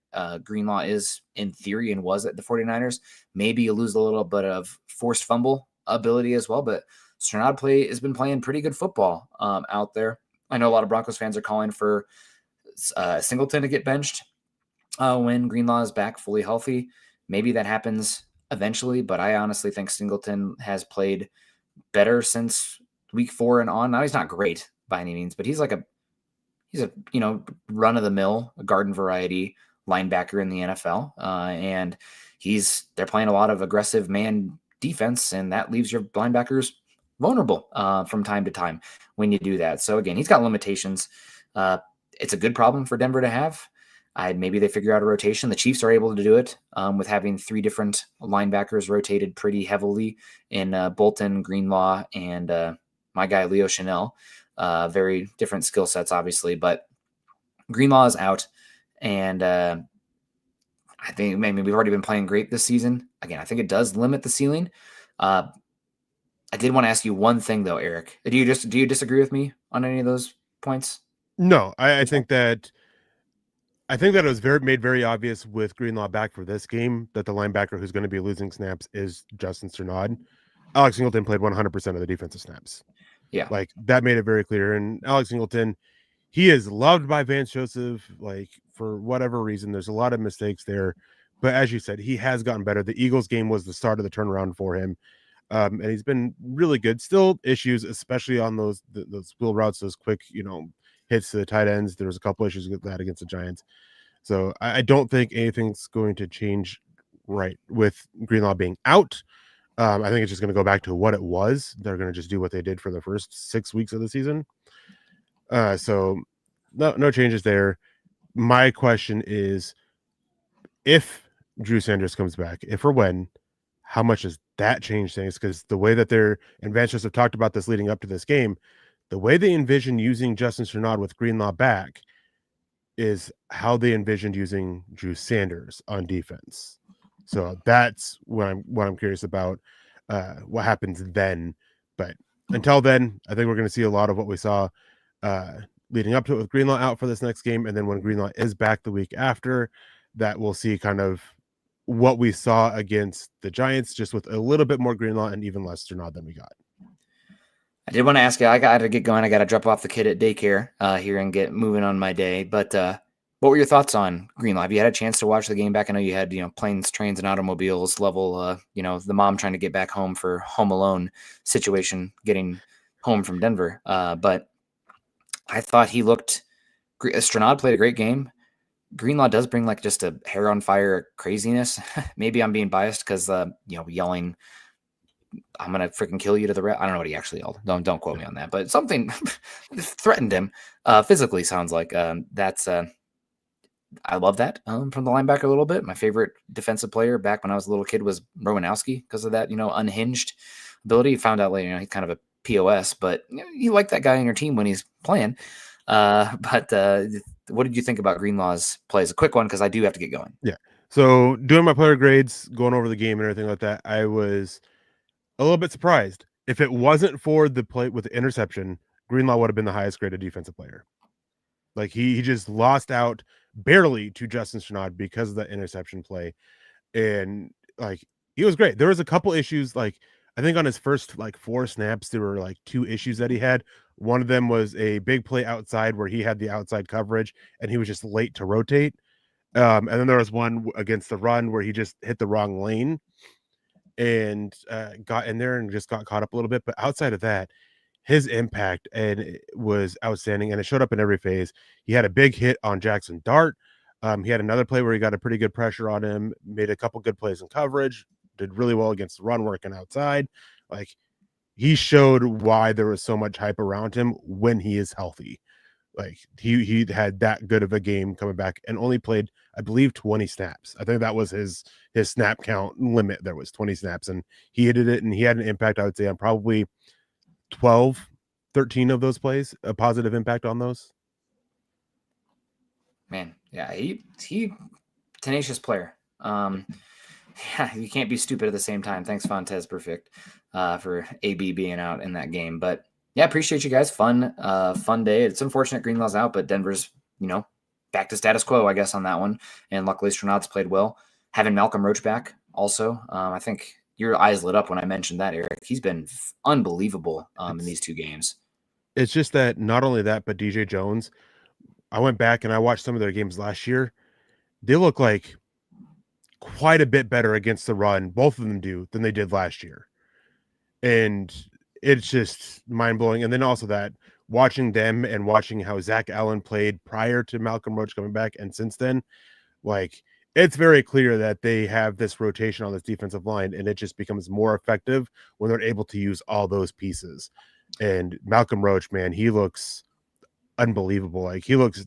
Greenlaw is in theory and was at the 49ers, maybe you lose a little bit of forced fumble ability as well. But Strnad has been playing pretty good football out there. I know a lot of Broncos fans are calling for Singleton to get benched when Greenlaw is back fully healthy. Maybe that happens eventually, but I honestly think Singleton has played better since week 4 and on. Now he's not great by any means, but he's a run of the mill, garden variety linebacker in the NFL. And they're playing a lot of aggressive man defense, and that leaves your linebackers vulnerable from time to time when you do that. So again, he's got limitations. It's a good problem for Denver to have. Maybe they figure out a rotation. The Chiefs are able to do it with having 3 different linebackers rotated pretty heavily in Bolton, Greenlaw, and my guy Leo Chanel. Very different skill sets, obviously, but Greenlaw is out, and I think maybe we've already been playing great this season. Again, I think it does limit the ceiling. I did want to ask you one thing though, Eric. Do you disagree with me on any of those points? No, I think that it was made very obvious with Greenlaw back for this game that the linebacker who's going to be losing snaps is Justin Strnad. Alex Singleton played 100% of the defensive snaps. Yeah. Like that made it very clear. And Alex Singleton, he is loved by Vance Joseph, like for whatever reason. There's a lot of mistakes there. But as you said, he has gotten better. The Eagles game was the start of the turnaround for him. And he's been really good. Still issues, especially on those wheel routes, those quick, hits to the tight ends. There was a couple issues with that against the Giants. So I don't think anything's going to change right with Greenlaw being out. I think it's just going to go back to what it was. They're going to just do what they did for the first 6 weeks of the season. So no changes there. My question is, if Drew Sanders comes back, if or when, how much does that change things? Because the way that their inventors have talked about this leading up to this game, the way they envision using Justin Strnad with Greenlaw back is how they envisioned using Drew Sanders on defense. So that's what I'm curious about, what happens then. But until then, I think we're going to see a lot of what we saw leading up to it with Greenlaw out for this next game. And then when Greenlaw is back the week after, that we'll see kind of what we saw against the Giants, just with a little bit more Greenlaw and even less Strnad than we got. I did want to ask you, I got to get going. I got to drop off the kid at daycare here and get moving on my day. But what were your thoughts on Greenlaw? Have you had a chance to watch the game back? I know you had, planes, trains, and automobiles level, the mom trying to get back home for Home Alone situation, getting home from Denver. But I thought he looked, Strnad played a great game. Greenlaw does bring like just a hair on fire craziness. Maybe I'm being biased because, yelling, I'm going to freaking kill you to the I don't know what he actually yelled. Don't quote me on that, but something threatened him physically, sounds like. I love that from the linebacker a little bit. My favorite defensive player back when I was a little kid was Romanowski because of that, unhinged ability. Found out later, he's kind of a POS, but you like that guy on your team when he's playing. But what did you think about Greenlaw's plays? A quick one because I do have to get going. Yeah. So doing my player grades, going over the game and everything like that, I was a little bit surprised. If it wasn't for the play with the interception, Greenlaw would have been the highest graded defensive player. Like he just lost out barely to Justin Strnad because of that interception play. And like he was great. There was a couple issues, like I think on his first 4 snaps, there were 2 issues that he had. One of them was a big play outside where he had the outside coverage and he was just late to rotate. And then there was one against the run where he just hit the wrong lane and got in there and just got caught up a little bit. But outside of that, his impact and it was outstanding, and it showed up in every phase. He had a big hit on Jackson Dart. He had another play where he got a pretty good pressure on him, made a couple good plays in coverage, did really well against the run, working outside. Like he showed why there was so much hype around him when he is healthy. Like he had that good of a game coming back and only played, I believe, 20 snaps. I think that was his snap count limit. There was 20 snaps, and he hit it, and he had an impact, I would say, on probably 12, 13 of those plays, a positive impact on those. Man, yeah, he tenacious player. Yeah, you can't be stupid at the same time. Thanks, Fontes Perfect, for AB being out in that game. But yeah, appreciate you guys. Fun day. It's unfortunate Greenlaw's out, but Denver's, back to status quo, I guess, on that one. And luckily Strnad's played well. Having Malcolm Roach back also, I think your eyes lit up when I mentioned that, Eric. He's been unbelievable in these 2 games. It's just that not only that, but DJ Jones, I went back and I watched some of their games last year. They look like quite a bit better against the run, both of them do, than they did last year. And it's just mind-blowing. And then also that, watching them and watching how Zach Allen played prior to Malcolm Roach coming back and since then, it's very clear that they have this rotation on this defensive line, and it just becomes more effective when they're able to use all those pieces. And Malcolm Roach, man, he looks unbelievable. He looks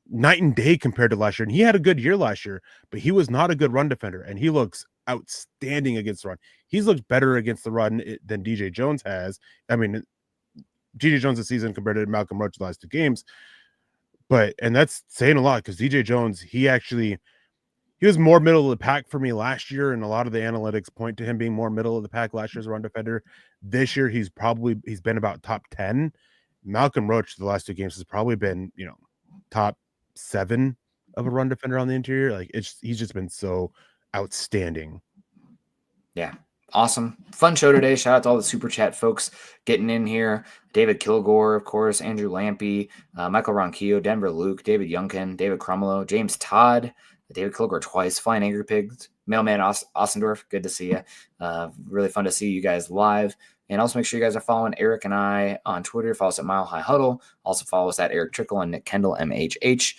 night and day compared to last year. And he had a good year last year, but he was not a good run defender. And he looks outstanding against the run. He's looked better against the run than DJ Jones has. I mean, DJ Jones this season compared to Malcolm Roach the last 2 games. And that's saying a lot because DJ Jones, he he was more middle of the pack for me last year, and a lot of the analytics point to him being more middle of the pack last year's run defender. This year, he's been about top 10. Malcolm Roach, the last 2 games, has probably been, top 7 of a run defender on the interior. Like, he's just been so outstanding. Yeah. Awesome. Fun show today. Shout out to all the super chat folks getting in here. David Kilgore, of course, Andrew Lampy, Michael Ronquillo, Denver Luke, David Youngkin, David Crumlow, James Todd, David Kilgore twice, Flying Angry Pigs, Mailman Ossendorf. Good to see you. Really fun to see you guys live. And also make sure you guys are following Eric and I on Twitter. Follow us at Mile High Huddle. Also follow us at Eric Trickle and Nick Kendall, MHH.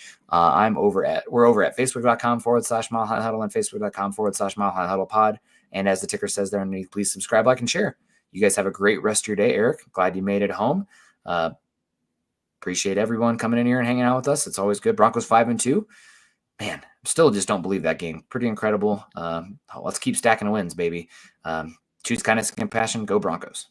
We're over at Facebook.com/Mile High Huddle and Facebook.com/Mile High Huddle Pod. And as the ticker says there underneath, please subscribe, like, and share. You guys have a great rest of your day, Eric. Glad you made it home. Appreciate everyone coming in here and hanging out with us. It's always good. Broncos 5-2. Man, still just don't believe that game. Pretty incredible. Let's keep stacking wins, baby. Choose kindness and compassion. Go Broncos.